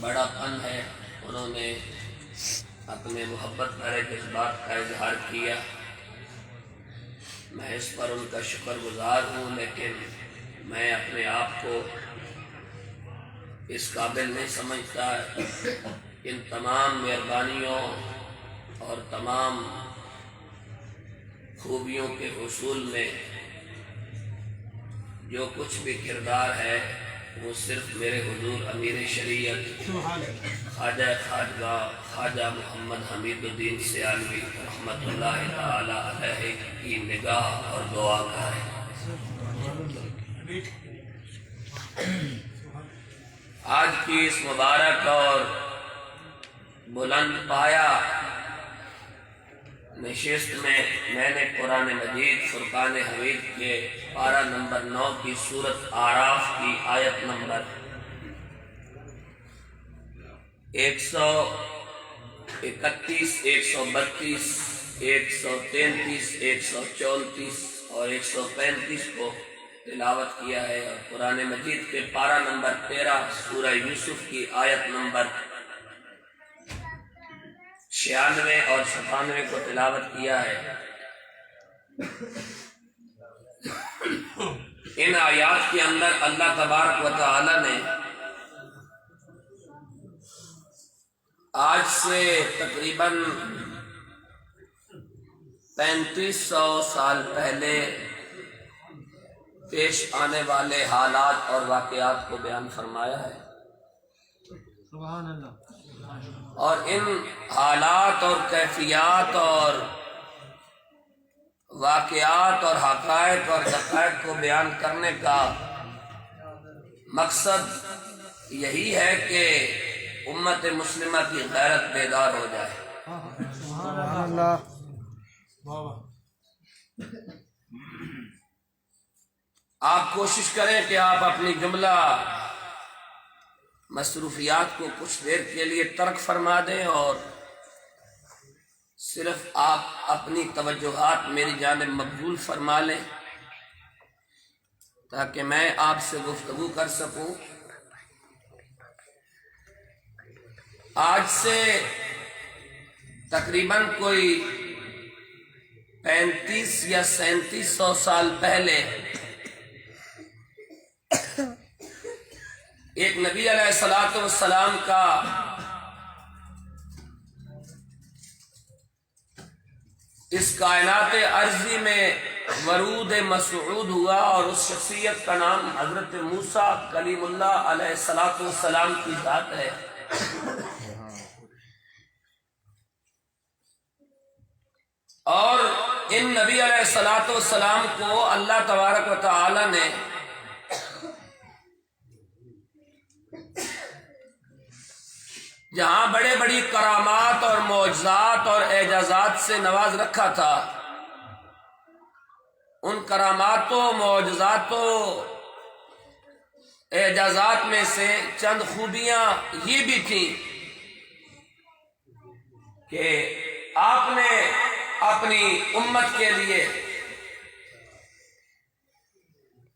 بڑا پن ہے، انہوں نے اپنے محبت بھرے جذبات کا اظہار کیا، میں اس پر ان کا شکر گزار ہوں، لیکن میں اپنے آپ کو اس قابل نہیں سمجھتا ان تمام مہربانیوں اور تمام خوبیوں کے حصول میں جو کچھ بھی کردار ہے وہ صرف میرے حضور امیر شریعت خواجہ خواجگاہ خواجہ محمد حمید الدین سیالوی رحمۃ اللہ تعالی علیہ کی نگاہ اور دعا کا ہے۔ آج کی اس مبارک اور بلند پایا نشست میں میں نے قرآن مجید فرقان حمید کے پارہ نمبر 9 کی سورت اعراف کی آیت نمبر 131، 132، 133، 134 اور 135 کو تلاوت کیا ہے، اور قرآن مجید کے پارہ نمبر 13 سورہ یوسف کی آیت نمبر 96 اور 97 کو تلاوت کیا ہے۔ ان آیات کے اندر اللہ تبارک و تعالی نے آج سے تقریباً 3500 سال پہلے پیش آنے والے حالات اور واقعات کو بیان فرمایا ہے، سبحان اللہ، اور ان حالات اور کیفیات اور واقعات اور حقائق اور دقائق کو بیان کرنے کا مقصد یہی ہے کہ امت مسلمہ کی غیرت بیدار ہو جائے۔ سبحان اللہ، آپ کوشش کریں کہ آپ اپنی جملہ مصروفیات کو کچھ دیر کے لیے ترک فرما دیں اور صرف آپ اپنی توجہات میری جانب مبذول فرما لیں تاکہ میں آپ سے گفتگو کر سکوں۔ آج سے تقریباً کوئی 35 یا 3700 سال پہلے ایک نبی علیہ الصلوۃ والسلام کا اس کائنات ارضی میں ورود مسعود ہوا، اور اس شخصیت کا نام حضرت موسیٰ کلیم اللہ علیہ الصلوۃ والسلام کی ذات ہے۔ اور ان نبی علیہ الصلوۃ والسلام کو اللہ تبارک و تعالی نے جہاں بڑے بڑی کرامات اور معجزات اور اعجازات سے نواز رکھا تھا، ان کراماتوں، معجزاتوں، اعجازات میں سے چند خوبیاں یہ بھی تھیں کہ آپ نے اپنی امت کے لیے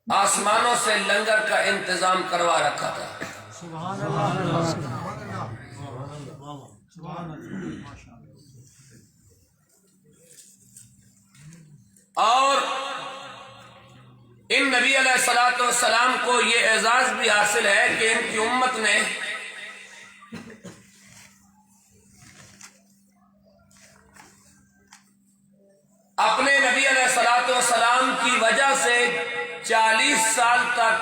آسمانوں سے لنگر کا انتظام کروا رکھا تھا۔ سبحان اللہ، سبحان اللہ، اور ان نبی علیہ الصلوۃ والسلام کو یہ اعزاز بھی حاصل ہے کہ ان کی امت نے اپنے نبی علیہ الصلوۃ والسلام کی وجہ سے 40 سال تک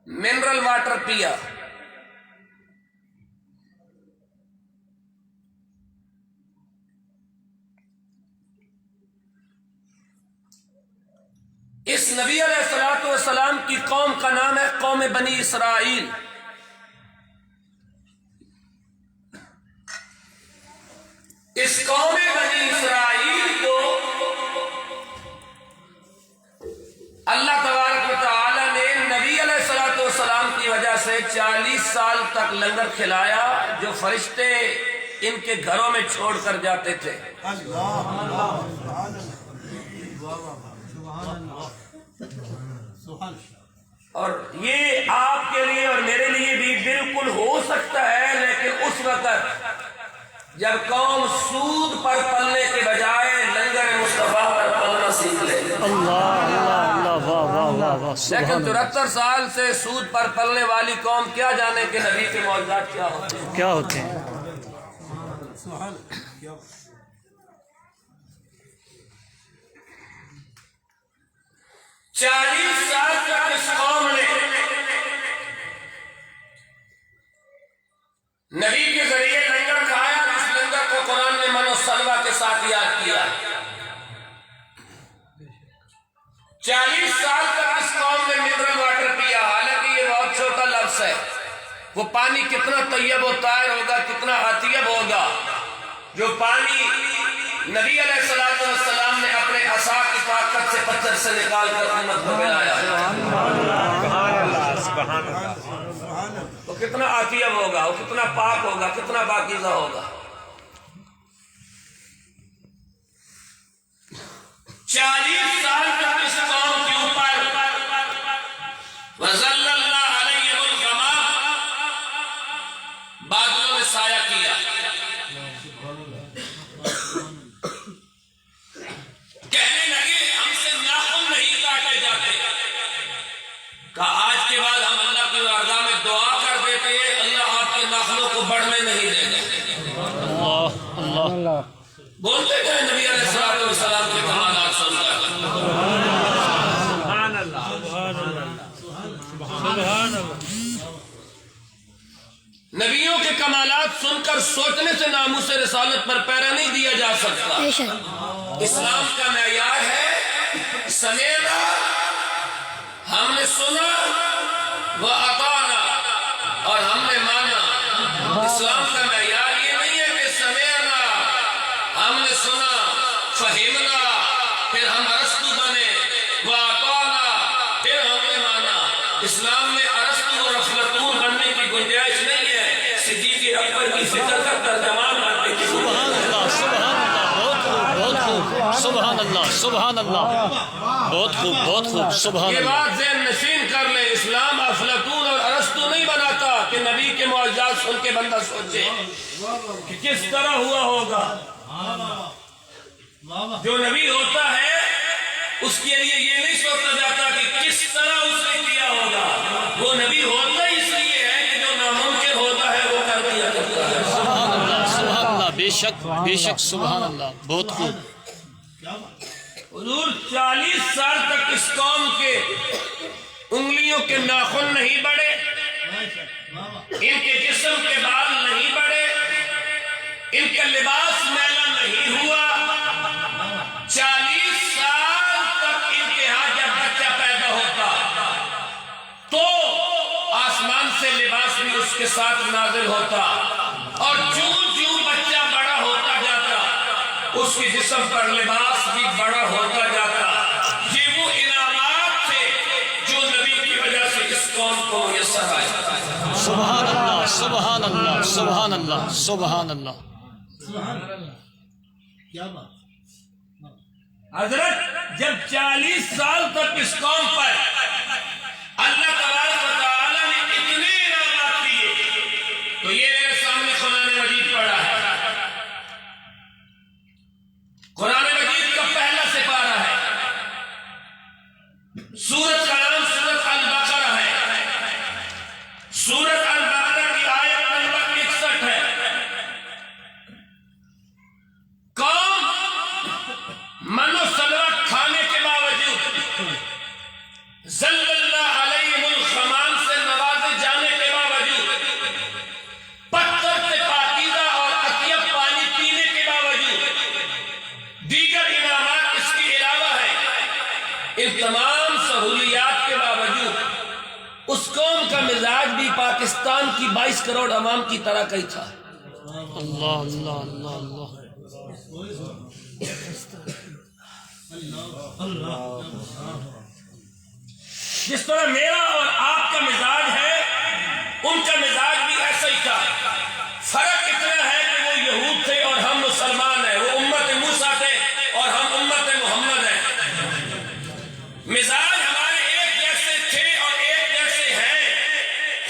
منرل واٹر پیا۔ اس نبی علیہ الصلوۃ والسلام کی قوم کا نام ہے قوم بنی اسرائیل۔ اس قوم بنی اسرائیل کو اللہ تبارک و تعالی نے نبی علیہ الصلوۃ والسلام کی وجہ سے 40 سال تک لنگر کھلایا جو فرشتے ان کے گھروں میں چھوڑ کر جاتے تھے۔ اور یہ آپ کے لیے اور میرے لیے بھی وقت جب قوم سود پر پلنے کے بجائے لنگر مصطفیٰ پر پلنا سیکھ لے. اللہ اللہ اللہ واہ واہ واہ واہ لیکن سبحان اللہ. 74 سال سے سود پر پلنے والی قوم کیا جانے کہ نبی کے معجزات کیا ہوتے ہیں. کیا ہوتے ہیں؟ 40 سال تک اس قوم نے نبی کے ذریعے لنگر کھایا. اس لنگر کو قرآن نے من و سلوہ کے ساتھ یاد کیا. 40 سال تک اس قوم نے منرل واٹر پیا. حالانکہ یہ بہت چھوٹا لفظ ہے. وہ پانی کتنا طیب و طاہر ہوگا, کتنا اطیب ہوگا جو پانی نبی علیہ السلام نے اپنے عصا کی طاقت سے پتھر سے نکال کر امت کو پلایا. وہ کتنا اطیب ہوگا, وہ کتنا پاک ہوگا, کتنا پاکیزہ ہوگا. 40 سال تک اس قوم کے اوپر وَظَلَّلْنَا عَلَيْهِمُ الْغَمَامَ, بادلوں نے سایہ کیا. کہنے لگے ہم سے ناخن نہیں کاٹے جاتے. کہا آج کے بعد ہم اللہ کی بارگاہ میں دعا کر دیتے ہیں, اللہ آپ کے ناخنوں کو بڑھنے نہیں دے گا. اللہ اللہ بولتے گئے نبی علیہ السلام کے کمالات سن کر. سبحان اللہ سبحان اللہ. نبیوں کے کمالات سن کر سوچنے سے ناموس رسالت پر پیرا نہیں دیا جا سکتا. اسلام کا معیار ہے سمیعنا, ہم نے سنا, و اطعنا, اور ہم نے مانا. اسلام کا معیار یہ نہیں ہے کہ سمیعنا, ہم نے سنا, فہمنا, پھر ہم ارسطو بنے, و اطعنا, پھر ہم نے مانا. اسلام میں ارسطو اور افلاطون بننے کی گنجائش نہیں ہے. صدیق اکبر کی فکر کا ترجمان بننے کی سبحان اللہ سبحان اللہ. بہت خوب بہت خوب. سبحان اللہ سبحان اللہ. بہت خوب بہت خوب. سبحان یہ اللہ. بات ذہن نشین کر لیں. اسلام افلاطون اور ارسطو نہیں بناتا کہ نبی کے معجزات سن کے بندہ سوچے کہ کس طرح ہوا ہوگا. جو نبی ہوتا ہے اس کے لیے یہ نہیں سوچا جاتا کہ کس طرح اس نے کیا ہوگا. وہ نبی ہوتا اس لیے ہے کہ جو ناممکن ہوتا ہے وہ کر دیا جاتا ہے. سبحان اللہ سبحان اللہ. بے شک بے شک. سبحان اللہ. بہت خوب. حضور 40 سال تک اس قوم کے انگلیوں کے ناخن نہیں بڑھے, ان کے جسم کے بال نہیں بڑھے, ان کا لباس میلا نہیں ہوا. 40 سال تک ان کے ہاں جب بچہ پیدا ہوتا تو آسمان سے لباس بھی اس کے ساتھ نازل ہوتا, اور جوں جوں بچہ بڑا ہوتا جاتا اس کے جسم پر لباس بھی بڑا ہوتا جاتا. یہ وہ انعامات تھے جو نبی کی وجہ سے اس قوم کو میسر آئے. سبحان اللہ سبحان اللہ سبحان اللہ سبحان اللہ. حضرت جب 40 سال تک اس قوم پر اللہ تبارک و تعالی نے اتنے انعامات دیے تو یہ میرے سامنے قرآن مجید پڑھا ہے. قرآن مجید کا پہلا سپارہ ہے. سورت کا نام سورت البقرہ ہے. سورت البقرہ کی آیت نمبر 61 ہے. قوم من و سلوہ کھانے کے باوجود, ذللنا علیہم الغمام سے نوازے جانے کے باوجود, پتھر سے پاکیزہ اور اطیب پانی پینے کے باوجود, دیگر انعامات اس کے علاوہ ہے, ان تمام سہولیات کے باوجود اس قوم کا مزاج بھی پاکستان کی 22 کروڑ عوام کی طرح کا ہی تھا. اللہ اللہ اللہ اللہ. جس طرح میرا اور آپ کا مزاج ہے ان کا مزاج بھی ایسا ہی تھا. فرق اتنا ہے کہ وہ یہود تھے اور ہم مسلمان ہیں, وہ امت موسیٰ تھے اور ہم امت محمد ہیں. مزاج ہمارے ایک جیسے تھے اور ایک جیسے ہیں.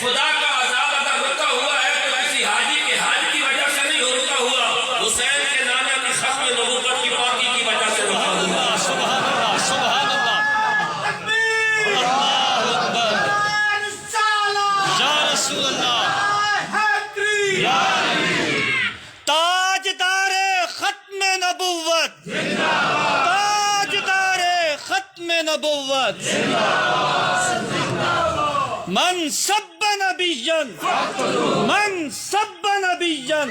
خدا کا عذاب اگر رکا ہوا ہے تو کسی حاجی کے حاج رسول اللہ تاجدار ختم نبوت تاجدار ختم نبوت من سب نبیا من سب نبیا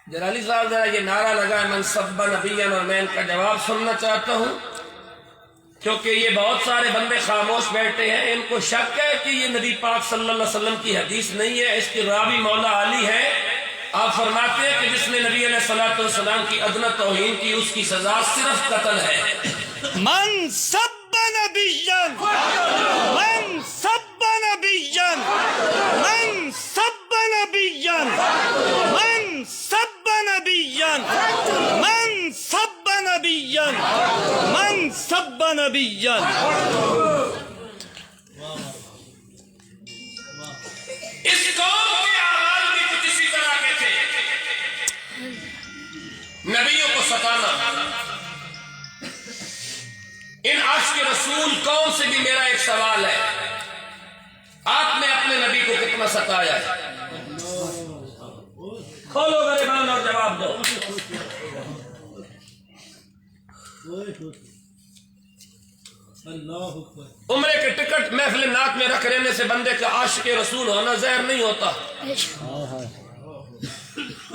جلالی صاحب ذرا یہ نعرہ لگا ہے من سب نبیًا، اور میں ان کا جواب سننا چاہتا ہوں کیونکہ یہ بہت سارے بندے خاموش بیٹھے ہیں، ان کو شک ہے کہ یہ نبی پاک صلی اللہ علیہ وسلم کی حدیث نہیں ہے، اس کی راوی مولا علی ہے۔ آپ فرماتے ہیں کہ جس نے نبی علیہ الصلوۃ والسلام کی ادنیٰ توہین کی اس کی سزا صرف قتل ہے۔ من سب نبیا من سب نبیا من سب نبیا من سب نبیا من سب نبیا من سب نبیا اس قوم کے آغاز بھی کچھ اسی طرح کے تھے، نبیوں کو ستانا۔ ان عاشق رسول قوم سے بھی میرا ایک سوال ہے، آپ نے اپنے نبی کو کتنا ستایا ہے؟ کھولو گریبان اور جواب دو۔ عمرے کے ٹکٹ محفل نعت میں رکھ لینے سے بندے کا عاشق رسول ہونا زہر نہیں ہوتا۔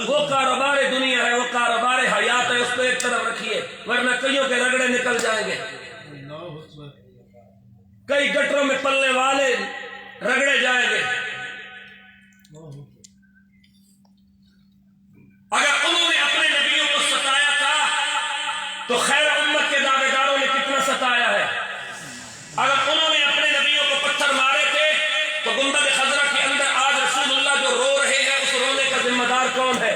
وہ کاروبار دنیا ہے، وہ کاروبار حیات ہے، اس کو ایک طرف رکھیے، ورنہ کئیوں کے رگڑے نکل جائیں گے۔ کئی گٹروں میں پلنے والے رگڑے جائیں گے۔ اگر انہوں نے اپنے نبیوں کو ستایا تھا تو خیر امت کے دعوے داروں نے کتنا ستایا ہے؟ اگر انہوں نے اپنے نبیوں کو پتھر مارے تھے تو گنبد خضرا کے اندر آج رسول اللہ جو رو رہے ہیں اس رونے کا ذمہ دار کون ہے؟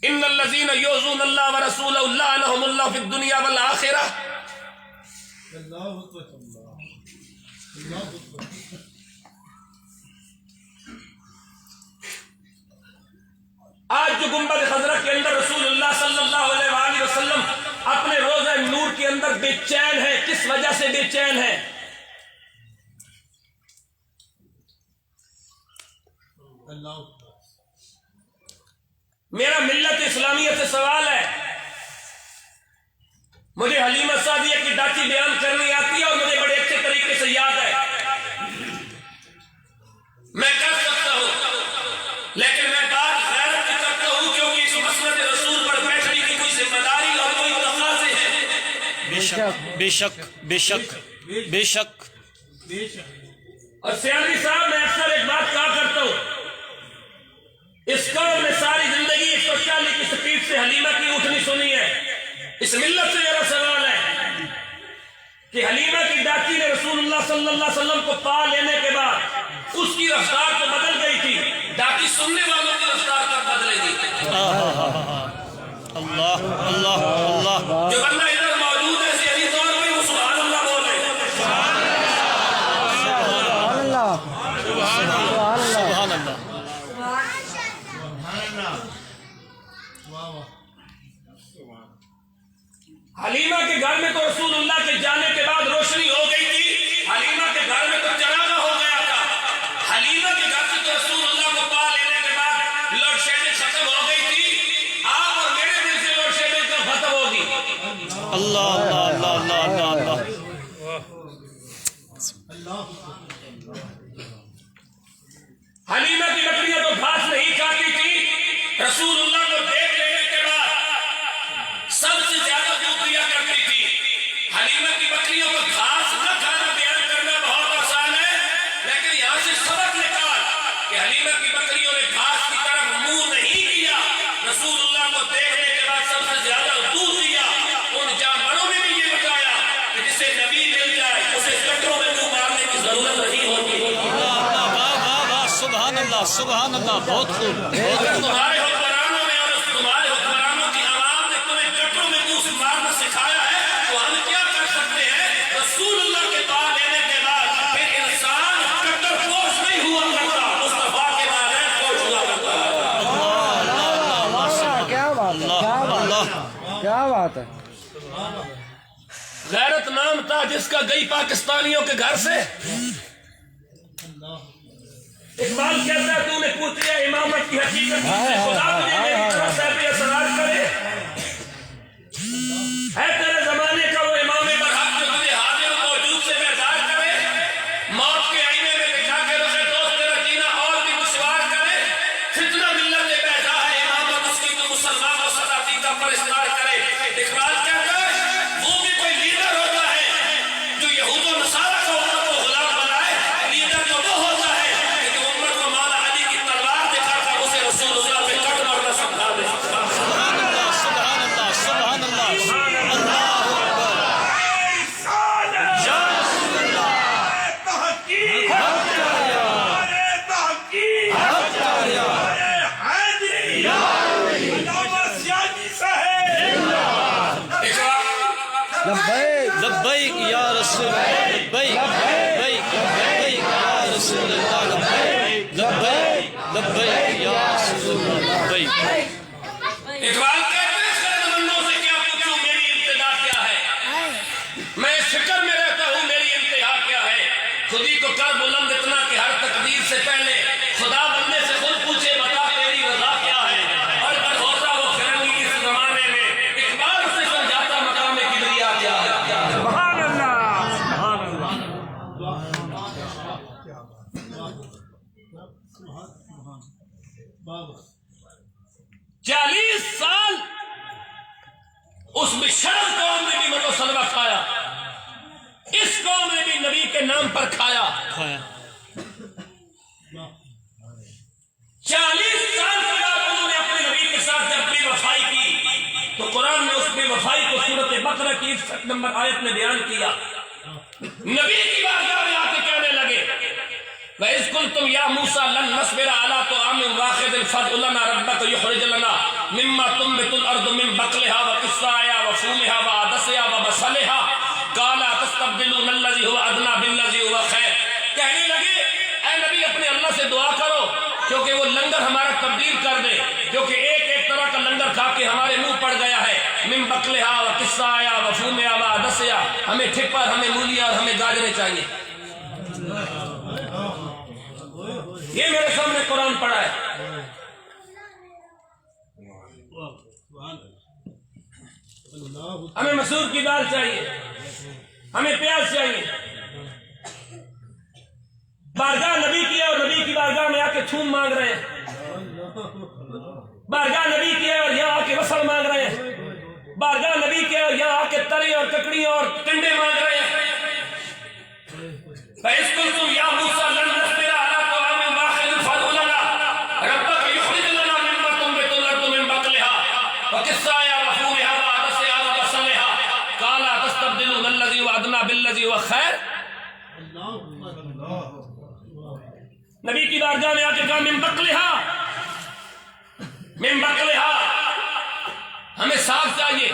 ان الذین یؤذون اللہ ورسولہ لعنہم اللہ فی الدنیا والآخرہ۔ آج جو گنبد خضرا کے اندر رسول اللہ صلی اللہ علیہ وآلہ وسلم اپنے روضہ نور کے اندر بے چین ہے، کس وجہ سے بے چین ہے؟ میرا ملت اسلامیہ سے سوال ہے، مجھے حلیمہ سعدیہ کی ڈاچی بیان کرنی آتی ہے اور مجھے بڑے اچھے طریقے سے یاد ہے، میں کر سکتا ہوں، لیکن میں بات غیرت کی کرتا ہوں کیونکہ اس مسند رسول پر بیٹھنے کی کوئی ذمہ داری اور کوئی تقاضے ہیں۔ بے شک بے شک بے شک بے شک۔ اور سیاسی صاحب میں اکثر ایک بات کہا کرتا ہوں، اس قوم نے ساری زندگی 140 کی سپیڈ سے حلیمہ کی اٹھنی سنی ہے۔ اس ملت سے میرا سوال ہے کہ حلیمہ کی ڈاچی نے رسول اللہ صلی اللہ علیہ وسلم کو پا لینے کے بعد اس کی رفتار تو بدل گئی تھی، ڈاچی سننے والوں کی رفتار تک بدلے گی۔ اللہ اللہ اللہ۔ جو بندہ ادھر موجود ہے ذہنی طور پہ وہ سبحان اللہ بولے۔ سبحان اللہ سبحان اللہ۔ حلیمہ کے گھر میں تو رسول اللہ کے جانے کے بعد روشنی ہو گئی تھی، حلیمہ کے گھر میں تو جنازہ ہو گیا تھا۔ حلیمہ کے گھر سے تو رسول اللہ کو پا لینے کے بعد لوڈ شیڈنگ ختم ہو گئی تھی، آپ اور میرے دل سے لوڈ شیڈنگ کب ختم ہوگی؟ اللہ اللہ اللہ اللہ اللہ۔ حلیمہ کی بکریاں تو گھاس نہیں کھاتی تھی، رسول اللہ کو دیکھ لینے کے بعد سب سے زیادہ دودھ دیا کرتی تھی۔ حلیمہ کی بکریوں کو گھاس نہ کھانا بیان کرنا بہت آسان ہے، لیکن یہاں سے سبق نکال کہ حلیمہ کی بکریوں نے گھاس کی طرف منہ نہیں کیا، رسول اللہ کو دیکھنے کے بعد سب سے زیادہ دودھ دیا۔ ان جانوروں نے بھی یہ بتایا کہ جسے نبی مل جائے اسے کٹروں میں منہ مارنے کی ضرورت نہیں ہوتی۔ سبحان اللہ سبحان اللہ، بہت خوب بہت خوب۔ تمہارے حکمرانوں نے اور تمہارے حکمرانوں کی عوام نے تمہیں کٹروں میں منہ مارنا سکھایا ہے، تو ہم کیا کر سکتے ہیں؟ رسول اللہ کے پا لینے کے بعد پھر انسان کٹر پوش نہیں ہوا کرتا، مصطفیٰ کے نالین پوش ہوا کرتا ہے۔ کیا بات ہے، کیا بات ہے، کیا بات ہے۔ غیرت نام تھا جس کا گئی پاکستانیوں کے گھر سے. اقبال کہتا ہے تو نے پوچھ لیا امامت کی حقیقت سے خدا تجھے میری طرف سے بھی اثرات کرے. ہے تیرے زمانے کا وہ امام برحق جو تجھے حاضر موجود سے بیدار کرے, موت کے آئینے میں دکھا کے رکھے دوست تیرا جینا اور بھی دشوار کرے. فتنہ ملت میں بیٹھا ہے امامت اس کی تو مسلمان و صداقی کا پرستار کرے. اقبال کہتا ہے وہ بھی کوئی لیڈر ہوتا ہے جو یہود و نصارہ کو امت کو غلام بنائے. لیڈر تو وہ ہوتا ہے کہ امت کو مولا علی کی تلوار دکھا کر اسے رسول اللہ پہ کٹ مرنا سمجھا دے. سبحان اللہ سبحان اللہ سبحان اللہ. لبیک یا رسول اللہ لبیک لبیک لبیک یا رسول اللہ لبیک لبیک لبیک یا رسول اللہ لبیک. اقبال کہتے ہیں خرد مندوں سے کیا پوچھوں میری ابتدا کیا ہے, میں اس فکر میں رہتا ہوں میری انتہا کیا ہے. خودی کو کر بلند اتنا کہ ہر تقدیر سے پہلے خدا بندے سے خود پوچھے بتا تیری رضا کیا ہے. اور اگر ہوتا وہ فرنگی اس زمانے میں اقبال سے سمجھاتا مقام کبریا کیا ہے. سبحان اللہ سبحان اللہ. 40 سال اس بشرم قوم نے بھی مدو سلوہ کھایا, اس قوم نے بھی نبی کے نام پر کھایا. 40 سال کے بعد انہوں نے اپنے نبی کے ساتھ جب بے وفائی کی تو قرآن نے اس بے وفائی کو سورۃ بقرہ کی 61 نمبر آیت میں بیان کیا. نبی کی بارگاہ میں آ کے کہنے لگے وَإِذْ قُلْتُمْ يَا مُوسَىٰ لَن نَّصْبِرَ عَلَىٰ طَعَامٍ وَاحِدٍ فَادْعُ لَنَا رَبَّكَ يُخْرِجْ لَنَا مِمَّا تُنبِتُ الْأَرْضُ مِن بَقْلِهَا وَقِثَّائِهَا وَفُومِهَا وَعَدَسِهَا وَبَصَلِهَا قَالَ أَتَسْتَبْدِلُونَ الَّذِي هُوَ أَدْنَىٰ بِالَّذِي هُوَ خَيْرٌ. کہنے لگے اے نبی اپنے اللہ سے دعا کرو کیونکہ وہ لنگر ہمارا تبدیل کر دے, کیونکہ ایک ایک طرح کا لنگر کھا کے ہمارے منہ پڑ گیا ہے. من بقلها وقثائها وفومها وعدسها, ہمیں ٹھپر ہمیں مولیاں اور ہمیں گاجریں چاہیے. یہ میرے سامنے قرآن پڑھا ہے. ہمیں مسور کی دال چاہیے, ہمیں پیاز چاہیے. بارگاہ نبی کی ہے اور نبی کی بارگاہ میں آ کے تھوم مانگ رہے ہیں. بارگاہ نبی کی ہے اور یہاں آ کے وصل مانگ رہے ہیں. بارگاہ نبی کی ہے اور یہاں آ کے تری اور ککڑی اور ٹنڈے مانگ رہے ہیں. فَإِذْ قُلْتُمْ يَا مُوسَىٰ لَن نَّصْبِرَ عَلَىٰ طَعَامٍ وَاحِدٍ فَادْعُ لَنَا رَبَّكَ يُخْرِجْ لَنَا مِمَّا تُنبِتُ الْأَرْضُ مِن بَقْلِهَا وَقِثَّائِهَا وَفُومِهَا وَعَدَسِهَا وَبَصَلِهَا قَالَ أَتَسْتَبْدِلُونَ الَّذِي هُوَ أَدْنَىٰ بِالَّذِي هُوَ خَيْرٌ. نبی کی بارگاہ میں آ کے کہا من بقلها ہمیں ساگ چاہیے,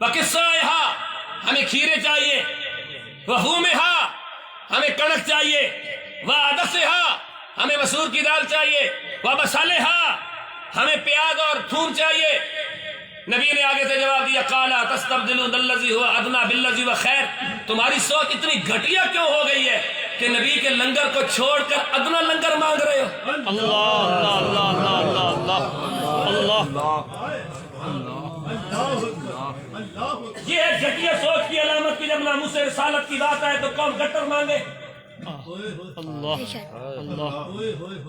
وقصائها ہمیں کھیرے چاہیے, وفومها ہمیں کڑک چاہیے, وعدسها ہمیں مسور کی دال چاہیے, وبصلها ہمیں پیاز اور تھوم چاہیے. نبی نے آگے سے جواب دیا قال تستبدلون الذی هو ادنی بالذی هو خیر. تمہاری سوچ اتنی گھٹیا کیوں ہو گئی ہے کہ نبی کے لنگر کو چھوڑ کر ادنا لنگر مانگ رہے ہو. اللہ اللہ اللہ اللہ اللہ اللہ. یہ ہے گھٹیا سوچ کی علامت کی جب ناموس رسالت کی بات آئے تو قوم گٹر مانگے. اللہ اللہ.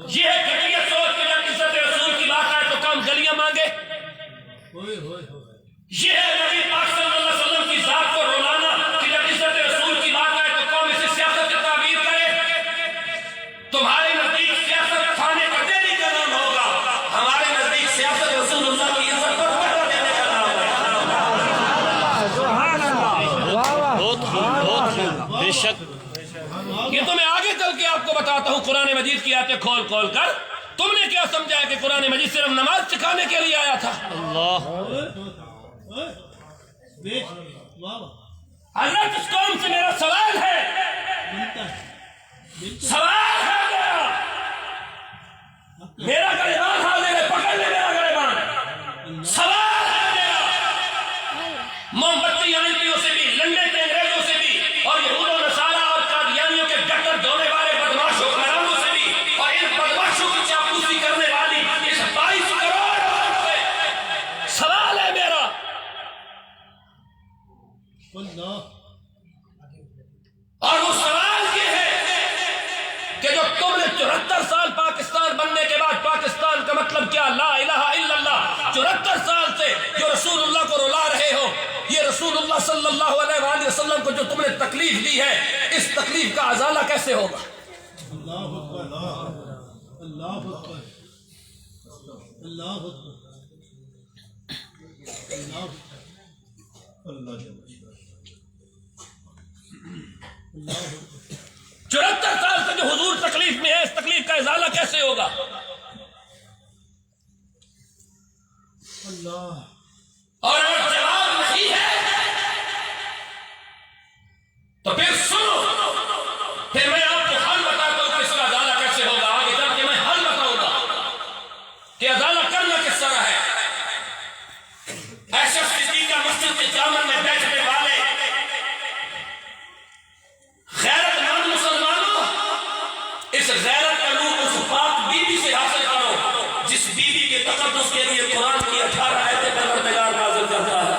یہ ہے گھٹیا سوچ کی جب عزت رسول کی بات آئے تو قوم گلیاں مانگے. یہ ہے نبی پاک صلی اللہ علیہ وسلم کی ذات کو رولانا کہ جب عزت رسول کی بات آئے تو قوم اسے سیاست کی تعبیر کرے. تمہارے نزدیک سیاست کھانے کا دینے کا نام ہوگا, ہمارے نزدیک سیاست رسول اللہ کی عزت کو پہرا دینے کا نام ہے. سبحان اللہ. بہت خوب بہت خوب. بے شک یہ تو میں آگے چل کے آپ کو بتاتا ہوں قرآن مجید کی آیتیں کھول کھول کر. تم نے کیا سمجھا ہے کہ قرآن مجید صرف نماز سکھانے کے لیے آیا تھا؟ اللہ. حضرت اس قوم سے میرا سوال ہے میرا گریبان حاضر ہے, پکڑ لے میرا گریبان. سوال ہے میرا موم بتی آنٹیوں سے بھی 74 سال سے جو رسول اللہ کو رلا رہے ہو، یہ رسول اللہ صلی اللہ علیہ وآلہ وسلم کو جو تم نے تکلیف دی ہے، اس تکلیف کا ازالہ کیسے ہوگا؟ اللہ اکبر، اللہ اکبر، اللہ اکبر، اللہ اکبر، اللہ اکبر، 74 سال سے جو حضور تکلیف میں ہے، اس تکلیف کا ازالہ کیسے ہوگا؟ اللہ، اور اگر جواب نہیں ہے تو پھر سنو، پھر میں آپ کو حل بتاتا ہوں کہ اس کا ازالہ کیسے ہوگا۔ آگے جا کے میں حل بتاؤں گا کہ ازالہ کرنا کس طرح ہے۔ ایسے صدیق کا مسجد کے دامن میں بیٹھنے والے غیرت مند مسلمانوں، اس غیرت کا نور اس پاک بی بی سے حاصل کرو جس بی بی کے تقدس کے لیے قرآن کی 18 آیتیں پروردگار نازل کرتا ہے۔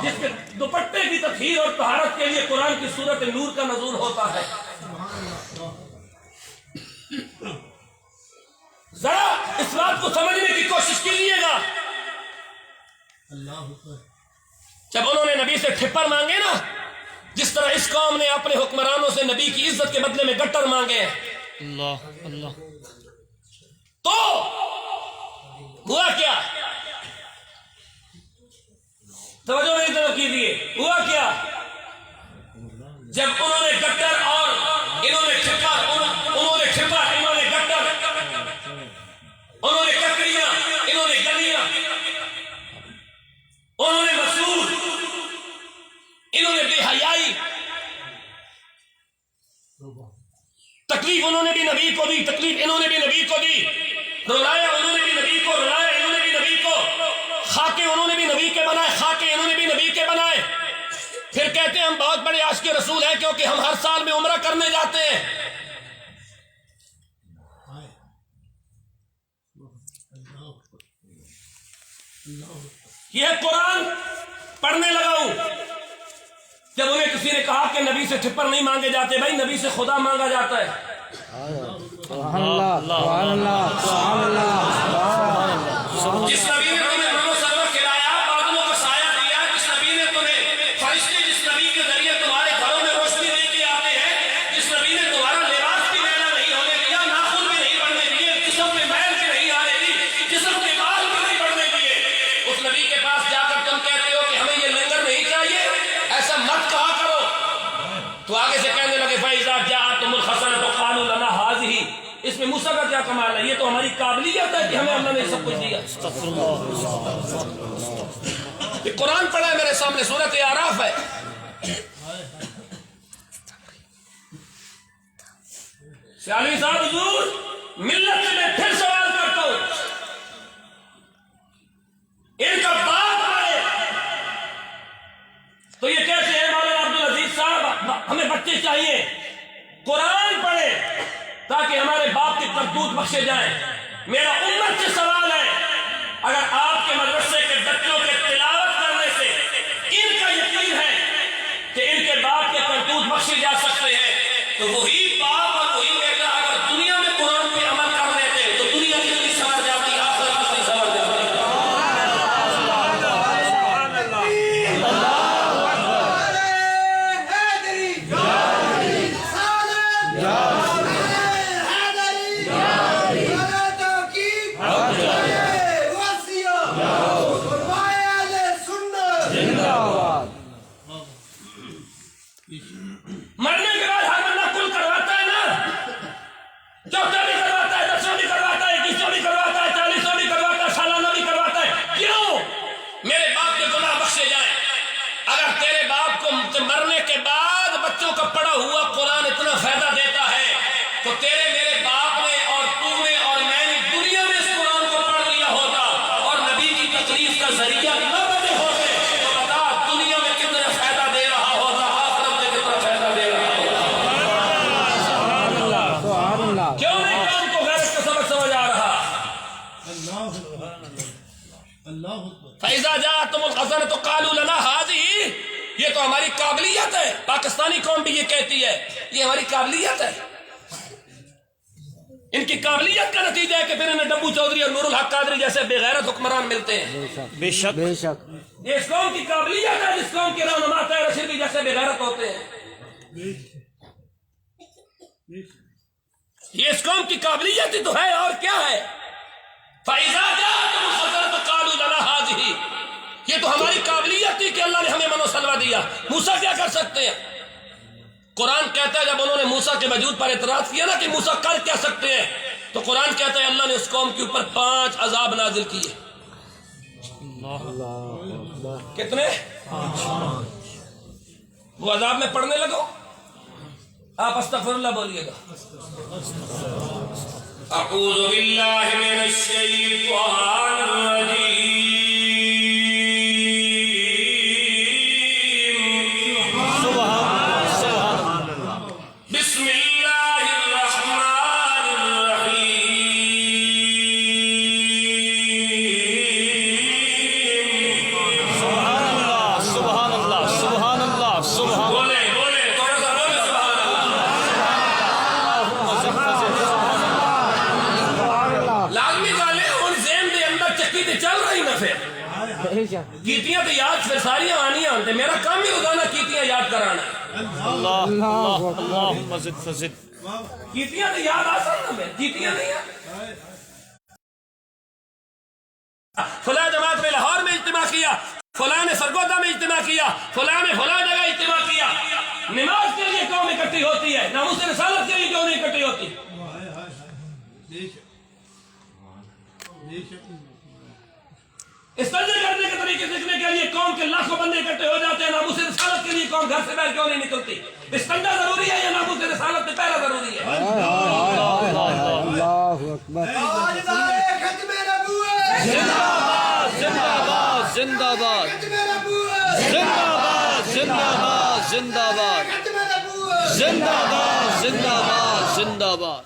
جس کے دوپٹے کی تطہیر اور طہارت کے لیے قرآن کی سورت نور کا نزول ہوتا ہے۔ ذرا اس بات کو سمجھنے کی کوشش کیجیے گا، اللہ اکبر، جب انہوں نے نبی سے ٹھپر مانگے نا، جس طرح اس قوم نے اپنے حکمرانوں سے نبی کی عزت کے بدلے میں گٹر مانگے ہیں، اللہ اللہ، تو ہوا کیا؟ توجہ میری طرف کیجیے، ہوا کیا؟ جب انہوں نے گٹر اور انہوں نے ٹھپر، انہوں نے ٹھپر، انہوں نے گٹر، انہوں نے ککڑیاں، انہوں نے گلیاں، انہوں نے مسعود، انہوں نے بے حیائی، تکلیف انہوں نے بھی نبی کو دی، تکلیف انہوں نے بھی نبی کو دی، رلایا انہوں نے بھی نبی کو، رلایا انہوں نے بھی نبی کو، خاکے انہوں نے بھی نبی کے بنائے، خاکے انہوں نے بھی نبی کے بنائے۔ پھر کہتے ہیں ہم بہت بڑے عاشق رسول ہیں کیونکہ ہم ہر سال میں عمرہ کرنے جاتے ہیں۔ یہ قرآن پڑھنے لگا ہوں، جب انہیں کسی نے کہا کہ نبی سے ٹھپر نہیں مانگے جاتے، بھائی نبی سے خدا مانگا جاتا ہے۔ جس نبی نے تمہیں منو سرور کھلایا، بادلوں کا سایہ دیا، جس نبی نے تمہیں فرشتے، جس نبی کے ذریعے تمہارے گھروں میں روشنی لے کے آتے ہیں، جس نبی نے تمہارا لباس بھی میلا نہیں ہونے دیا، ناخن بھی نہیں بڑھنے دیے، جسم میں میل بھی نہیں آنے دی، جسم کے بال بھی نہیں بڑھنے دیے، اس نبی کے پاس جا کر تم کہتے ہو کہ ہمیں یہ لنگر نہیں چاہیے، ایسا مت کہا کرو۔ تو آگے سے کہنے لگے فَإِذَا جَاءَتْهُمُ الْحَسَنَةُ قَالُوا لَنَا هَٰذِهِ، اس میں موسیٰ کا کیا کمال ہے؟ یہ تو ہماری قابلیت ہے کہ ہمیں اللہ نے سب کچھ دیا۔ یہ قرآن پڑھا ہے میرے سامنے، سورۃ اعراف ہے۔ سیالوی صاحب حضور، ملت سے میں پھر سوال کرتا ہوں، ان کا باپ آئے تو یہ کیسے ہے؟ مولانا عبدالعزیز صاحب، ہمیں بچے چاہیے، قرآن پڑھے تاکہ ہمارے باپ کے کرتوت بخشے جائیں۔ میرا امت سے سوال ہے، اگر آپ کے مدرسے کے بچوں کے تلاوت کرنے سے ان کا یقین ہے کہ ان کے باپ کے کرتوت بخشے جا سکتے ہیں، تو وہی باپ اور وہی بیٹا اگر دنیا میں قرآن پہ عمل کر لیتے تو دنیا کتنی سنور جاتی، آخرت کتنی سنور جاتی۔ مرنے کے بعد ہر بندہ کل کرواتا ہے نا، چوتھا بھی کرواتا ہے، 10واں بھی کرواتا ہے، 21واں بھی کرواتا ہے، 40واں بھی کرواتا ہے، سالانہ بھی کرواتا ہے۔ کیوں؟ میرے باپ کے گناہ بخشے جائیں۔ اگر تیرے باپ کو مرنے کے بعد بچوں کا پڑھا ہوا قرآن اتنا فائدہ دیتا ہے تو تیرے میرے باپ نے اور تو نے اور میں نے دنیا میں اس قرآن کو پڑھ لیا ہوتا اور نبی کی تکلیف کا ذریعہ نہ بنے ہوتے تو بتا دنیا میں کتنا فائدہ دے رہا ہوتا، آخرت میں کتنا فائدہ دے رہا ہوتا۔ کیوں نہیں قوم کو غیرت کا سبق سمجھ آ رہا؟ اللہ اکبر، فَإِذَا جَاءَتْهُمُ الْحَسَنَةُ قَالُوا لَنَا هَٰذِهِ، یہ تو ہماری قابلیت ہے۔ پاکستانی قوم بھی یہ کہتی ہے، یہ ہماری قابلیت ہے۔ ان کی قابلیت کا نتیجہ ہے کہ پھر انہیں ڈبو چودھری اور نور الحق قادری جیسے بے غیرت حکمران ملتے ہیں. بے شک بے شک. یہ اس قوم کی قابلیت ہے جس قوم کے رہنما طاہر رشیدی جیسے بے غیرت ہوتے ہیں. یہ اس قوم کی قابلیت ہی تو ہے اور کیا ہے. فَإِذَا جَاءَتْهُمُ الْحَسَنَةُ قَالُوا لَنَا هَٰذِهِ. یہ تو ہماری قابلیت تھی کہ اللہ نے ہمیں من و سلوہ دیا. موسیٰ کیا کر سکتے ہیں؟ قرآن کہتا ہے جب انہوں نے موسیٰ کے وجود پر اعتراض کیا نا کہ موسیٰ کر کیا سکتے ہیں، تو قرآن کہتا ہے اللہ نے اس قوم کے اوپر 5 عذاب نازل کیے. کتنے؟ وہ عذاب میں پڑھنے لگو، آپ استغفر اللہ بولیے گا. اعوذ باللہ من الشیطان الرجیم. بسم اللہ الرحمن الرحیم. سبحان اللہ سبحان اللہ سبحان. بولے بولے تھوڑا سا بولے سبحان اللہ. لازمی گل ہے ہن ذہن دے اندر چکی تے چل رہی نہ پھر بے شک. کیتیاں تے یاد پھر ساریاں آنیاں تے میرا کام ہی روزانہ کیتیاں یاد کرانا ہے. اللہ اللہ اللہم زد فزد. کیتیاں تے یاد آ سکتا میں کیتیاں نہیں ہیں. فلاں جماعت میں لاہور میں اجتماع کیا، فلاں نے سرگودا میں اجتماع کیا، فلاں نے فلاں جگہ اجتماع کیا. نماز کے لیے قوم اکٹھی ہوتی ہے، ناموس رسالت کے لیے کیوں نہیں اکٹھی ہوتی؟ استنجا کرنے کے طریقے سیکھنے کے لیے قوم کے لاکھوں بندے اکٹھے ہو جاتے ہیں، ناموس رسالت کے لیے قوم گھر سے باہر کیوں نہیں نکلتی؟ استنجا ضروری ہے یا ناموس رسالت میں پہرا ضروری ہے؟ اللہ اکبر. زندہ باد زندہ باد زندہ باد زندہ باد زندہ باد زندہ باد زندہ باد زندہ باد زندہ باد.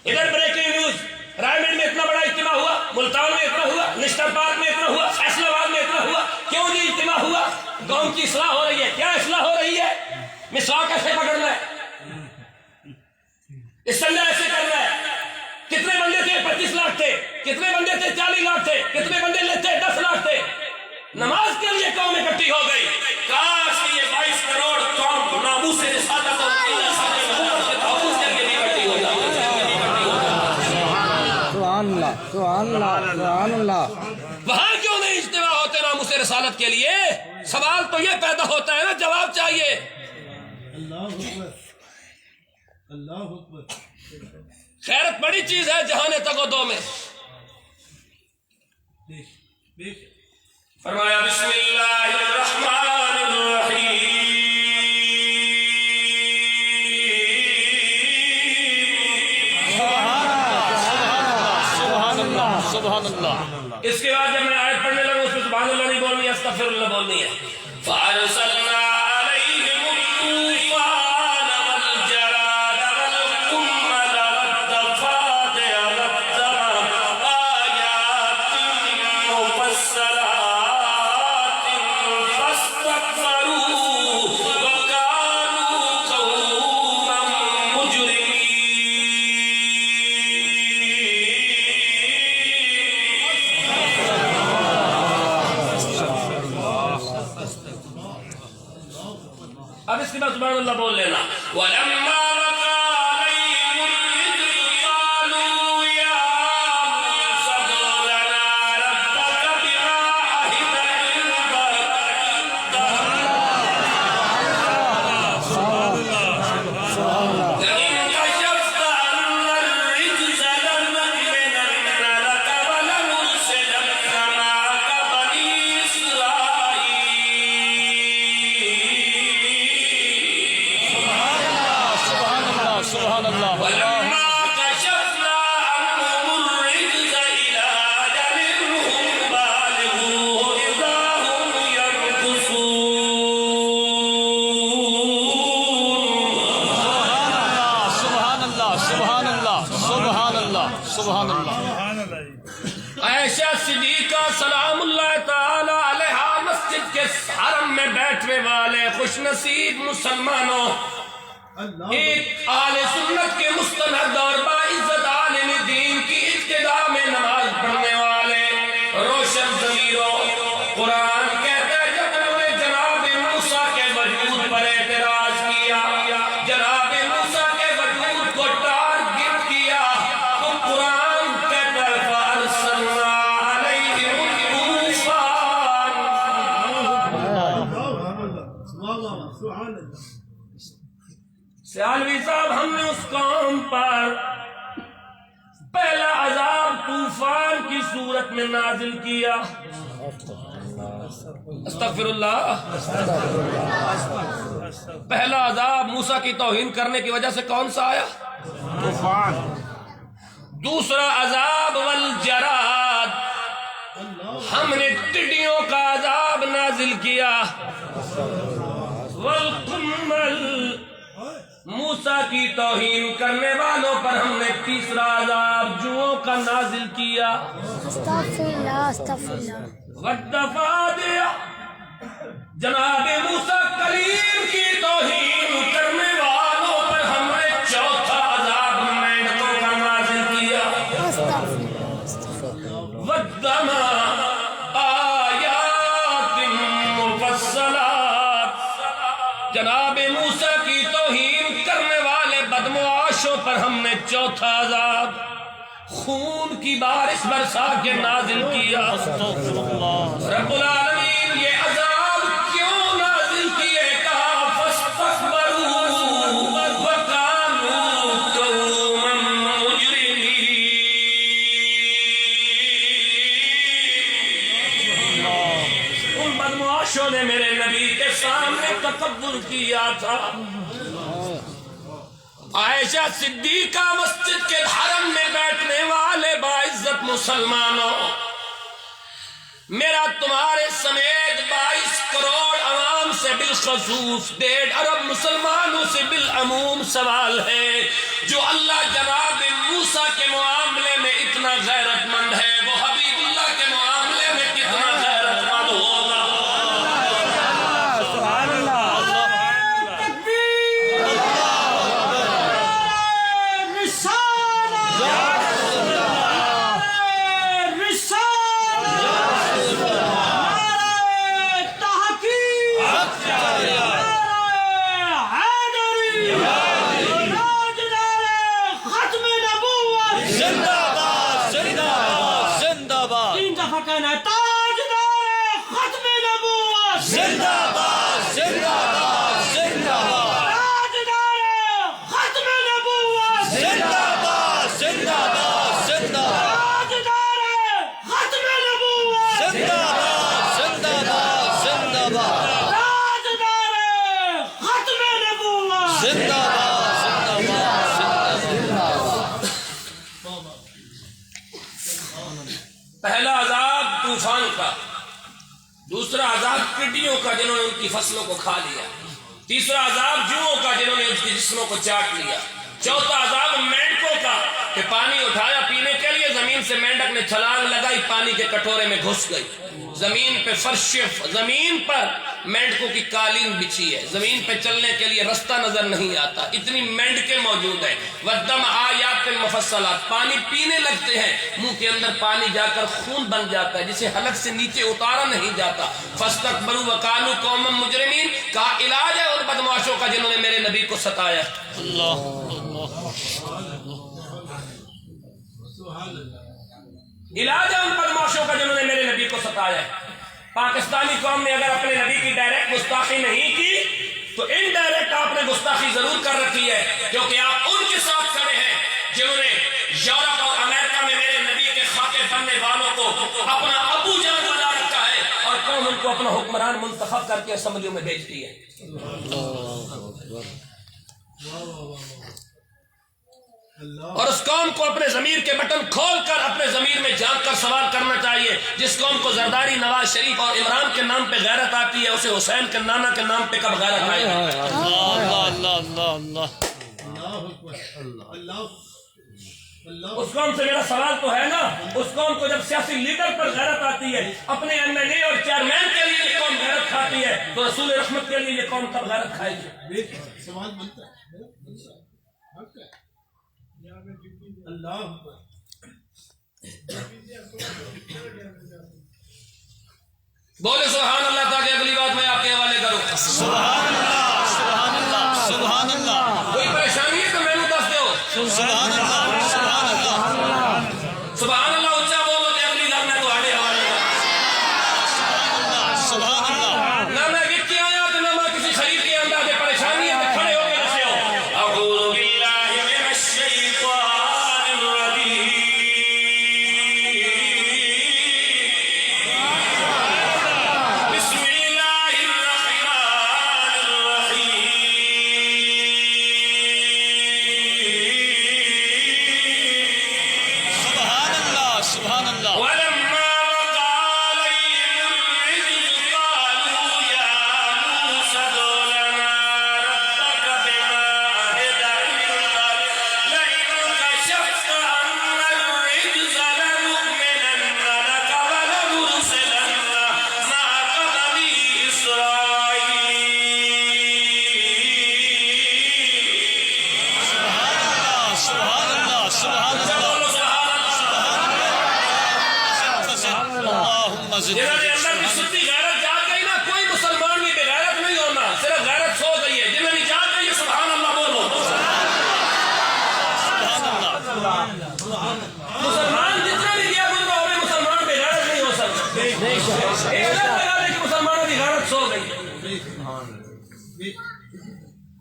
ادھر بریکنگ نیوز، رائے منڈ میں اتنا بڑا اجتماع ہوا، ملتان میں اتنا ہوا، نشتر پارک میں اتنا ہوا، فیصل آباد میں اتنا ہوا. کیوں جی اجتماع ہوا؟ قوم کی اصلاح ہو رہی ہے. کیا اصلاح ہو رہی ہے؟ مسواک کیسے پکڑنا ہے، استنجا ایسے کرنا ہے. کتنے بندے تھے؟ 25 لاکھ تھے. کتنے بندے تھے؟ 40 لاکھ تھے. کتنے بندے لیتے؟ 10 لاکھ تھے. نماز کے لیے قوم اکٹھی ہو گئی. کاش کہ یہ 22 کروڑ قوم ناموس رسالت اور حکومت کے تحفظ کے لیے بھی اکٹھی ہو جاتی. سبحان اللہ سبحان اللہ سبحان اللہ. وہاں کیوں نہیں اجتماع ہوتے ناموس رسالت کے لیے؟ سوال تو یہ پیدا ہوتا ہے نا، جواب چاہیے. اللہ اکبر اللہ اکبر. خیرت بڑی چیز ہے جہان تک دو میں. فرمایا بسم اللہ الرحمن الرحیم. سبحان اللہ سبحان اللہ. اس کے بعد جب میں آیت پڑھنے لگا اس میں سبحان اللہ نہیں بولنی ہے، استغفر اللہ بولنی ہے. فَأَرْسَلْنَا عَلَيْهِمُ الطُّوفَانَ وَالْجَرَادَ وَالْقُمَّلَ وَالضَّفَادِعَ وَالدَّمَ آيَاتٍ مُفَصَّلَاتٍ فَاسْتَكْبَرُوا وَكَانُوا قَوْمًا مُجْرِمِينَ. اب اس کے بعد سبحان اللہ بول لینا. وَلَمَّا وَقَعَ عَلَيْهِمُ الرِّجْزُ قَالُوا يَا مُوسَى ادْعُ لَنَا رَبَّكَ بِمَا عَهِدَ عِندَكَ لَئِن كَشَفْتَ عَنَّا الرِّجْزَ لَنُؤْمِنَنَّ لَكَ وَلَنُرْسِلَنَّ مَعَكَ بَنِي إِسْرَائِيلَ. سبحان اللہ. وَلَمَّا كَشَفْنَا عَنْهُمُ الرِّجْزَ إِلَىٰ أَجَلٍ هُمْ بَالِغُوهُ إِذَا هُمْ يَنكُثُونَ. سبحان اللہ سبحان اللہ سبحان اللہ سبحان اللہ. عائشہ صدیقہ سلام اللہ تعالی علیہا مسجد کے حرم میں بیٹھنے والے خوش نصیب مسلمانوں، ایک اہل سنت کے مستند اور باعزت عالم دین کی ابتدا میں نماز پڑھنے والے روشن ضمیروں قرآن کہتا ہے جب انہوں نے جناب موسیٰ کے وجود پر اعتراض کیا، جناب موسیٰ کے وجود کو ٹارگٹ کیا، تو قرآن کہتا ہے فَأَرْسَلْنَا عَلَيْهِمُ الطُّوفَانَ۔ سیالوی صاحب، ہم نے اس قوم پر پہلا عذاب طوفان کی صورت میں نازل کیا۔ استغفر اللہ۔ پہلا عذاب موسیٰ کی توہین کرنے کی وجہ سے کون سا آیا؟ طوفان۔ دوسرا عذاب والجراد، ہم نے ٹڈیوں کا عذاب نازل کیا۔ والقمل، موسیٰ کی توہین کرنے والوں پر ہم نے تیسرا عذاب جوؤں کا نازل کیا۔ استغفر اللہ استغفر اللہ۔ والضفادع، جناب موسیٰ کلیم کی توہین کرنے والوں پر ہم نے چوتھا عذاب مینڈکوں کا نازل کیا۔ والدم آیات مفصلات، جناب موسیٰ کی توہین کرنے والے بدمعاشوں پر ہم نے چوتھا عذاب خون کی بارش برسا کے نازل کیا۔ رب العالمین یہ عذاب کیوں نازل کیے؟ کہا فاستكبروا وكانوا قوما مجرمين۔ ان بدمعاشوں نے میرے نبی کے سامنے تکبر کیا تھا۔ عائشہ صدیقہ مسجد کے حرم میں بیٹھنے والے باعزت مسلمانوں، میرا تمہارے سمیت 22 کروڑ عوام سے بالخصوص 1.5 ارب مسلمانوں سے بالعموم سوال ہے، جو اللہ جناب موسیٰ کے معاملے میں اتنا غیرت مند ہے، وہ حبیب اللہ کے معاملے میں کتنا غیرت مند ہوگا؟ پہلا عذاب طوفان کا، دوسرا عذاب ٹڈیوں کا جنہوں نے ان کی فصلوں کو کھا لیا، تیسرا عذاب جوؤں کا جنہوں نے ان کی جسموں کو چاٹ لیا، چوتھا عذاب مینڈکوں کا کہ پانی اٹھایا پینے کے لیے، زمین سے مینڈک نے چھلانگ لگائی، پانی کے کٹورے میں گھس گئی، زمین پہ فرش، زمین پر مینڈکوں کی قالین بچھی ہے، زمین پہ چلنے کے لیے رستہ نظر نہیں آتا، اتنی مینڈکیں موجود ہیں۔ والدم آیات مفصلات، پانی پینے لگتے ہیں، منہ کے اندر پانی جا کر خون بن جاتا ہے جسے حلق سے نیچے اتارا نہیں جاتا۔ فاستكبروا وكانوا قوما مجرمين، کا علاج ہے ان بدمعاشوں کا جنہوں نے میرے نبی کو ستایا۔ علاج ہے ان بدمعاشوں کا جنہوں نے میرے نبی کو ستایا ہے۔ پاکستانی قوم نے اگر اپنے نبی کی ڈائریکٹ گستاخی نہیں کی تو انڈائریکٹ آپ نے گستاخی ضرور کر رکھی ہے، کیونکہ آپ ان کے ساتھ کھڑے ہیں جنہوں نے یورپ اور امریکہ میں میرے نبی کے خاکے بننے والوں کو اپنا ابو جان بنا رکھا ہے، اور قوم ان کو اپنا حکمران منتخب کر کے اسمبلیوں میں بھیجتی ہے۔ اور اس قوم کو اپنے ضمیر کے بٹن کھول کر اپنے ضمیر میں جھانک کر سوال کرنا چاہیے۔ جس قوم کو زرداری، نواز شریف اور عمران کے نام پہ غیرت آتی ہے، اسے حسین کے نانا کے نام پہ کب غیرت آئے گی؟ اس قوم سے میرا سوال تو ہے نا، اس قوم کو جب سیاسی لیڈر پر غیرت آتی ہے، اپنے ایم ایل اے اور چیئرمین کے لیے قوم غیرت کھاتی ہے، تو رسول رحمت کے لیے یہ قوم کب غیرت کھائے گی؟ سوال بنتا ہے اللہ اکبر بولے سبحان اللہ تاکہ اگلی بات میں آپ کے حوالے کروں. سبحان اللہ سبحان اللہ سبحان اللہ. کوئی پریشانی ہے تو میں نے دس دو. سبحان اللہ سبحان اللہ سبحان اللہ اچھا بولو کہ اگلی گل میں تہاڈے حوالے کروں. سبحان اللہ. نہ میں وچ آیا تے نہ میں کسی شریف کے اندر دے پریشانی ہے تے کھڑے ہو کے دسیو. اعوذ باللہ من الشیطان الرجیم. بسم اللہ الرحمن الرحیم. سبحان اللہ سبحان اللہ. ولما وقع عليهم الرجز قالوا يا موسى ادع لنا ربك بما عهد عندك لئن كشفت عنا الرجز لنؤمنن لك ولنرسلن معك بني إسرائيل. سبحان اللہ سبحان اللہ. اللہم زد جنہوں نے اندر کی ستی غیرت جاگ گئی نا، کوئی مسلمان بھی بے غیرت نہیں ہونا، صرف غیرت سو گئی ہے. جنہوں نے جاگ گئی ہے سبحان اللہ بولو. مسلمان جتنا بھی کیا گزرا ہوئے مسلمان بے غیرت نہیں ہو سکتا. ایک الگ لگا دے کہ مسلمانوں کی غیرت سو گئی.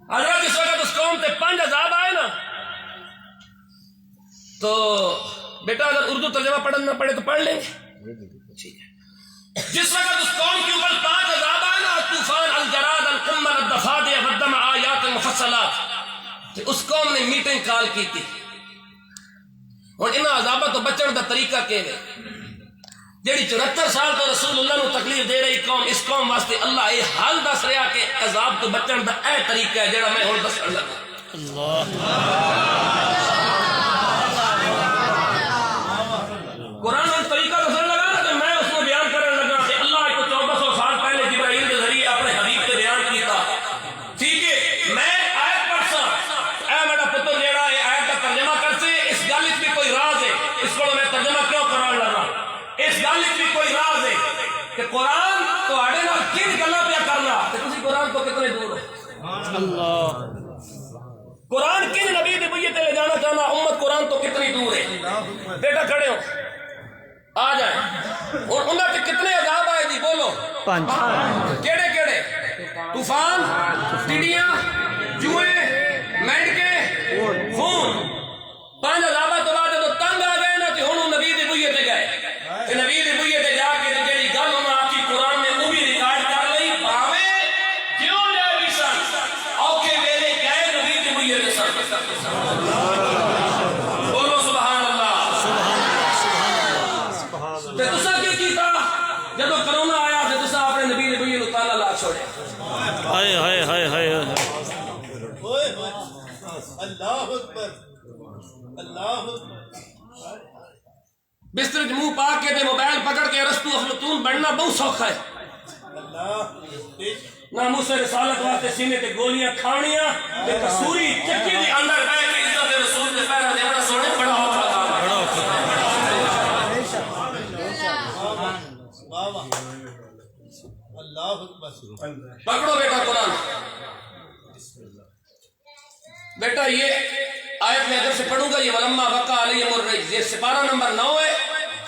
حضرت اس وقت اس قوم تے 5 عذاب آئے نا، تو بیٹا اگر اردو ترجمہ پڑھنا نہ پڑے تو پڑھ لیں گے. ٹھیک ہے. جس وقت اس قوم کے اوپر 5 عذاب آئے نا، طوفان، الجراد، القمل، الضفادع والدم، آیات مفصلات، تو اس قوم نے میٹنگ کال کی تھی. اور ان عذابوں تو بچن دا طریقہ کہ جیڑی 74 سال تو رسول اللہ نو تکلیف دے رہی قوم، اس قوم واسطے اللہ یہ حل دس رہا کہ عذاب تو بچن دا اے طریقہ ہے جیڑا میں ہن دسن لگا. اللہ. قرآن میں طریقہ دسن لگا نا کہ میں اس کو بیان کرنے لگا کہ اللہ کو 1400 سال پہلے جبرائیل کے ذریعے اپنے حبیب سے بیان کیتا. ٹھیک ہے، میں آیت پڑھ سا اے میرا پتر جیڑا ہے آیت کا ترجمہ کر سے. اس گل وچ بھی کوئی راز ہے، اس کو میں ترجمہ کیوں کران لگا. اس گل وچ بھی کوئی راز ہے کہ قرآن تہاڈے نال کن گلاں پیا کرنا تے تسی قرآن تو کتنے دور ہو. اللہ. قرآن کن نبی دی بیعت لے جانا چاہنا، امت قرآن تو کتنی دور ہے. بیٹا کھڑے ہو، آ جائیں. اور انہاں تے کتنے عذاب آئے جی بولو. 5. کیڑے کیڑے؟ طوفان، ٹڈیاں، جوئے، مینڈکے، خون. 5 عذاباں تو بعد جدوں تنگ آ گئے نا تے ہن نبی دی بیعت تے گئے. تے نبی دی بیعت تے جا کے جیڑی گل انہاں آکھی قرآن نے وہ بھی ریکارڈ کر لئی. بھاویں جیوں لے بھی سن اوکھے ویلے گئے نبی دی بیعت تے سن. بولو سبحان اللہ. تے تساں کی کیتا جدوں کرونا آیا تے تساں اپنے نبی دی بیعت نو تالا لا چھوڑیا. ہائے ہائے ہائے ہائے. اللہ اکبر اللہ اکبر. بستر منہ پا کے تے موبائل پکڑ کے ارسطو افلاطون بننا بہت سوکھا ہے. نہ مجھ سے رسالت واسطے سینے تے گولیاں کھانیاں تے کسوری چکی دی اندر بیٹھ کے عزت رسول دے پیرا دینا سونے بڑا اوکھا کام ہے. اللہ اکبر. پکڑو بیٹا قرآن. بیٹا یہ آیت میں اگر سے پڑھوں گا، یہ ولما وقع علیہم الرجز، یہ سپارہ نمبر 9 ہے،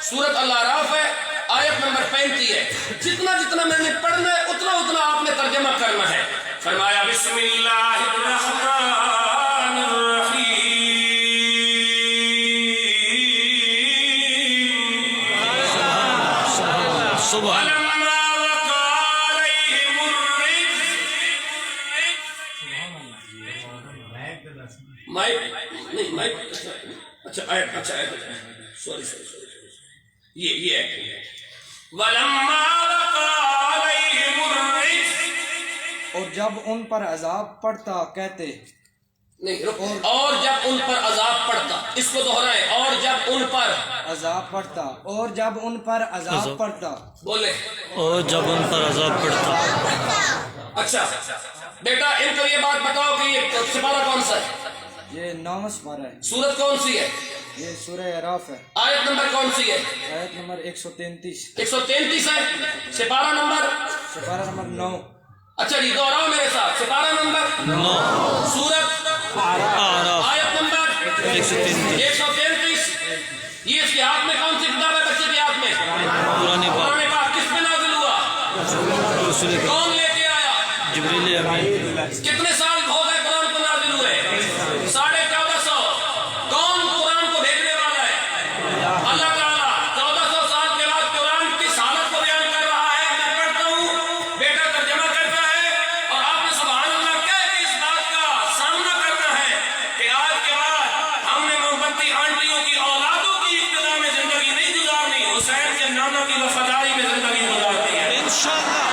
سورت الاعراف ہے، آیت نمبر 35 ہے. جتنا جتنا میں نے پڑھنا ہے اتنا اتنا آپ نے ترجمہ کرنا ہے. فرمایا بسم اللہ الرحمن الرحیم. سبحان ولما وقع علیہم الرجز. مائک نہیں، مائک اچھا آیت سوری یہ ہے. ولما وقع علیہم الرجز. اور جب ان پر عذاب پڑتا کہتے. نہیں رکو. اور جب ان پر عذاب پڑتا، اس کو دہرائیں. اور جب ان پر عذاب پڑتا، اور جب ان پر عذاب پڑتا. بولے. اور جب ان پر عذاب پڑتا اچھا بیٹا ان کو یہ بات بتاؤ کہ یہ سپارہ کون سا ہے؟ یہ 9واں سپارہ ہے. سورت کون سی ہے؟ یہ سورہ اعراف ہے. آیت نمبر کون سی ہے؟ آیت نمبر 133. 133 ہے. سپارہ نمبر؟ سپارہ نمبر 9. اچھا جی دوہراؤ میرے ساتھ. سپارہ نمبر 9، سورت اعراف آیت نمبر 133. یہ اس کے ہاتھ میں کون سی کتاب ہے بچے کے ہاتھ میں؟ قرآن پاک. قرآن پاک. کس پہ نازل ہوا؟ رسول کریم کون لے کے آیا؟ جبریل امین. کتنے سال ہو گئے قرآن کو نازل ہوئے؟ 1450. کون قرآن کو بھیجنے والا ہے؟ اللہ تعالیٰ. 1400 سال کے بعد قرآن کس حالت کو بیان کر رہا ہے؟ میں پڑھتا ہوں، بیٹا ترجمہ کرتا ہے، اور آپ نے سبحان اللہ کہہ کے اس بات کا سامنا کرنا ہے کہ آج کے بعد ہم نے موم بتی آنٹیوں کی اولادوں کی ابتدا میں زندگی نہیں گزارنی، حسین کے نانا کی وفاداری میں زندگی گزارنی ہے. انشاءاللہ.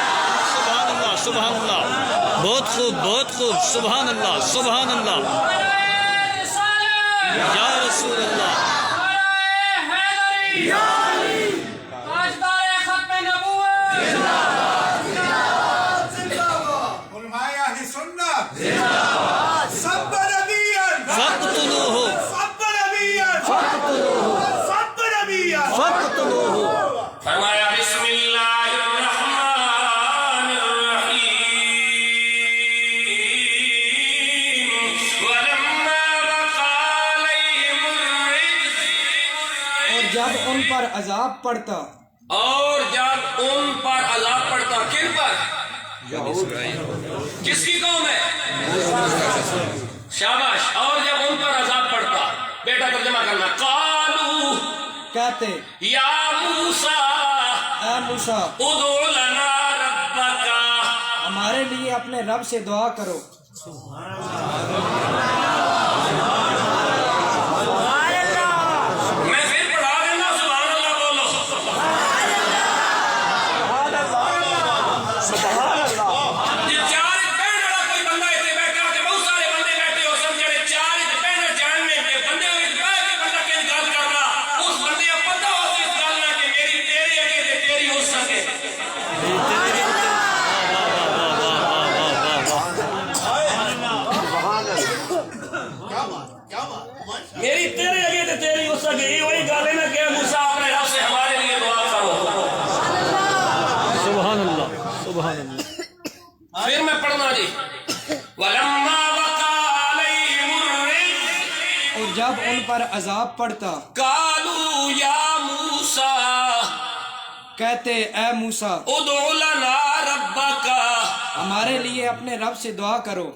سبحان اللہ سبحان اللہ. بہت خوب بہت خوب. سبحان اللہ سبحان اللہ. یا رسول اللہ. علماء اہل سنت سب نبیاں فقتلوہ سب نبیاں سب نبیاں. فقتلوہ. فرمایا بسم اللہ الرحمن الرحیم ولما وقع علیہم الرجز. اور جب ان پر عذاب پڑتا. اور جب ان پر عذاب پڑتا. کن پر؟ کس کی قوم ہے؟ شاباش. اور جب ان پر عذاب پڑتا. بیٹا ترجمہ کرنا. قالوا کہتے یا موسیٰ اے موسیٰ ادعو لنا ربک. ہمارے لیے اپنے رب سے دعا کرو. میں پھر پڑھا دینا. سبحان اللہ بولو. یہ چار پہن والا کوئی بندہ اتنے بیٹھا کہ بہت سارے بندے بیٹھے ہو سب جڑے چار پہن جاننے کے بندے ہوئے کہ بندہ کس گل کر رہا اس بندے کو پتہ ہو کہ اس گل نہ کہ میری تیری اگے تے تیری ہو سکے. میری تیرے اگے تے تیری ہو سکے. یہ وہی گل ہے نا کہ موسیٰ اپنے رب سے ہمارے لیے دعا کرو. سبحان اللہ سبحان اللہ. پھر میں پڑھنا جی. وَلَمَّا وَقَعَ عَلَيْهِمُ الرِّجْزُ اور جب ان پر عذاب پڑتا. قَالُوا يَا مُوسَىٰ کہتے اے موسیٰ ادعو لنا ربک. ہمارے لیے اپنے رب سے دعا کرو.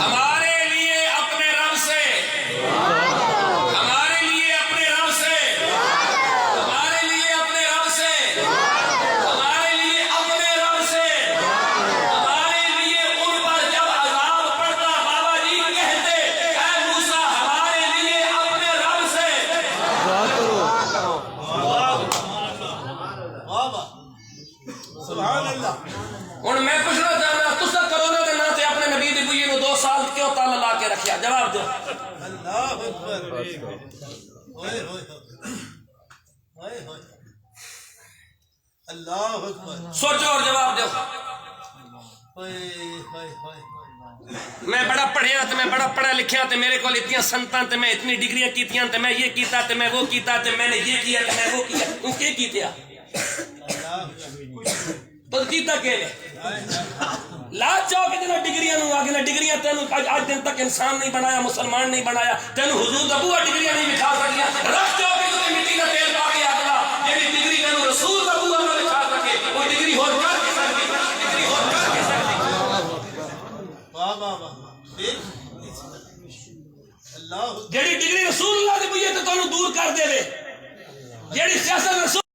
ہمارے لیے اپنے رب سے. ہمارے لیے اپنے رب سے. ہمارے لیے اپنے رب سے. ہمارے لیے اپنے رب سے. ہمارے لیے ان پر جب عذاب پڑتا بابا جی کہتے اے موسیٰ ہمارے لیے اپنے رب سے دعا کرو. سبحان اللہ. ہوں میں پوچھنا چاہنا تسا کرونا دے نام سے اپنے نبی دی بوئی نو 2 سال کیوں تالا لا کے رکھیا؟ جواب دو. اللہ اکبر. ہوئے ہوئے ہوئے ہوئے. اللہ اکبر. سوچو اور جواب دو. ہوئے ہوئے ہوئے. میں بڑا پڑھیا تے میں بڑا پڑھا لکھیا تے میرے کو اتنی سنتاں تے میں اتنی ڈگریاں کیتیاں تے میں یہ کیتا تے میں وہ کیتا تے میں نے یہ کیا تے میں وہ کیا. تو کی کیتیا؟ تو کیتا کہ لا چاو کہ تینوں ڈگریاں نو آگے نہ ڈگریاں تینوں آج دن تک انسان نہیں بنایا مسلمان نہیں بنایا. تینوں حضور ابو ڈگریاں نہیں بکھا سکیا. رکھ چاو کہ تو مٹی کا تیل پا کے آگلا جیڑی